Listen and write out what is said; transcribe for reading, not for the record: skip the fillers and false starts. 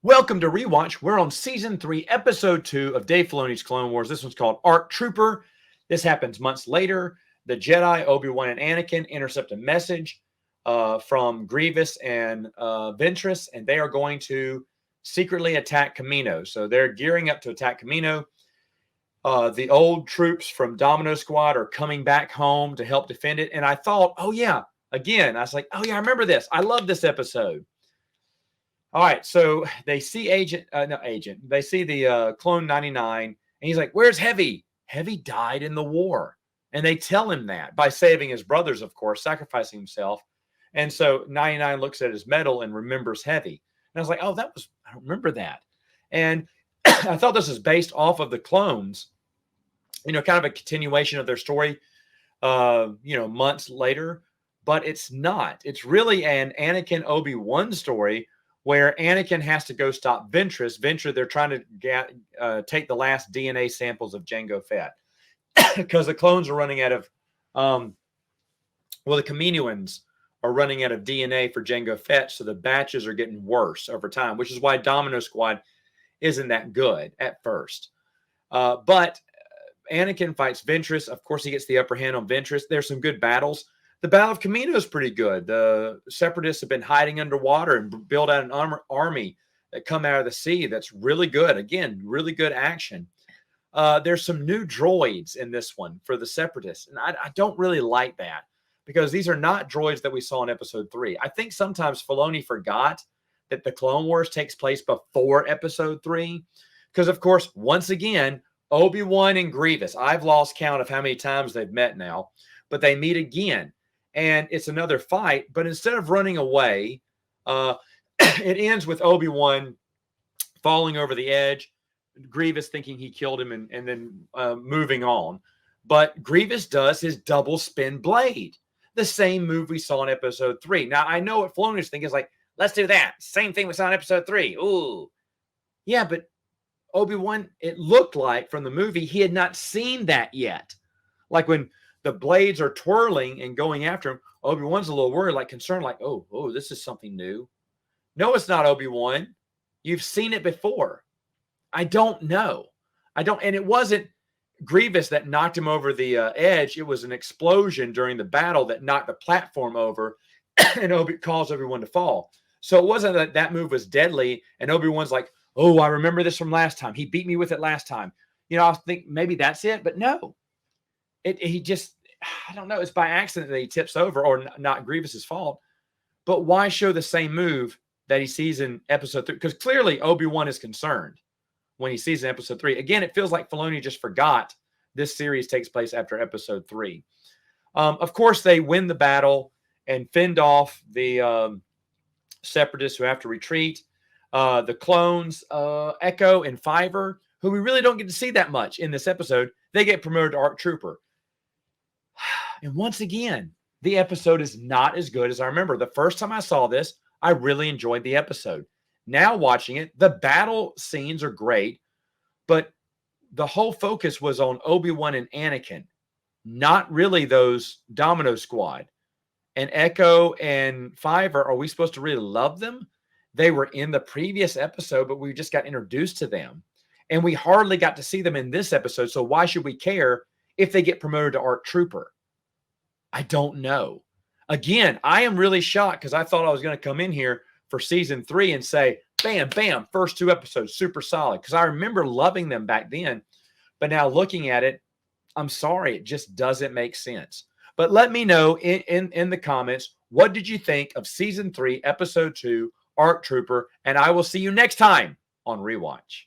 Welcome to Rewatch. We're on season 3, episode 2 of Dave Filoni's Clone Wars. This one's called ARC Trooper. This happens months later. The Jedi, Obi-Wan and Anakin, intercept a message from Grievous and Ventress, and they are going to secretly attack Kamino. So they're gearing up to attack Kamino. The old troops from Domino Squad are coming back home to help defend it. And I thought, oh yeah, again, I was like, oh yeah, I remember this. I love this episode. All right, so they see they see the Clone 99, and he's like, where's Heavy? Heavy died in the war. And they tell him that by saving his brothers, of course, sacrificing himself. And so 99 looks at his medal and remembers Heavy. And I was like, oh, I don't remember that. And I thought this was based off of the clones, kind of a continuation of their story, months later. But it's not. It's really an Anakin Obi-Wan story where Anakin has to go stop Ventress. They're trying to take the last DNA samples of Jango Fett because the clones are running out of, the Kaminoans are running out of DNA for Jango Fett, so the batches are getting worse over time, which is why Domino Squad isn't that good at first. But Anakin fights Ventress. Of course, he gets the upper hand on Ventress. There's some good battles. The Battle of Kamino is pretty good. The Separatists have been hiding underwater and built out an army that come out of the sea. That's really good. Again, really good action. There's some new droids in this one for the Separatists. And I don't really like that because these are not droids that we saw in episode 3. I think sometimes Filoni forgot that the Clone Wars takes place before episode 3. Because, of course, once again, Obi-Wan and Grievous, I've lost count of how many times they've met now, but they meet again. And it's another fight, but instead of running away, it ends with Obi-Wan falling over the edge, Grievous thinking he killed him, and then moving on. But Grievous does his double spin blade, the same move we saw in episode 3. Now, I know what Filoni's thinking is like, let's do that. Same thing we saw in episode 3. Ooh. Yeah, but Obi-Wan, it looked like from the movie, he had not seen that yet. Like when the blades are twirling and going after him, Obi-Wan's a little worried, like concerned, like, oh, this is something new. No, it's not, Obi-Wan. You've seen it before. I don't know. And it wasn't Grievous that knocked him over the edge. It was an explosion during the battle that knocked the platform over and caused Obi-Wan to fall. So it wasn't that move was deadly and Obi-Wan's like, oh, I remember this from last time. He beat me with it last time. I think maybe that's it, but no. He just, I don't know, it's by accident that he tips over, or not Grievous's fault. But why show the same move that he sees in episode 3? Because clearly Obi-Wan is concerned when he sees in episode 3. Again, it feels like Filoni just forgot this series takes place after episode 3. Of course, they win the battle and fend off the Separatists who have to retreat. The clones, Echo and Fiver, who we really don't get to see that much in this episode, they get promoted to ARC Trooper. And once again, the episode is not as good as I remember. The first time I saw this, I really enjoyed the episode. Now watching it, the battle scenes are great, but the whole focus was on Obi-Wan and Anakin, not really those Domino Squad. And Echo and Fiver, are we supposed to really love them? They were in the previous episode, but we just got introduced to them. And we hardly got to see them in this episode, so why should we care if they get promoted to ARC Trooper? I don't know. Again, I am really shocked because I thought I was going to come in here for season 3 and say, bam, bam, first 2 episodes, super solid. Because I remember loving them back then. But now looking at it, I'm sorry, it just doesn't make sense. But let me know in the comments, what did you think of season 3, episode 2, ARC Trooper? And I will see you next time on Rewatch.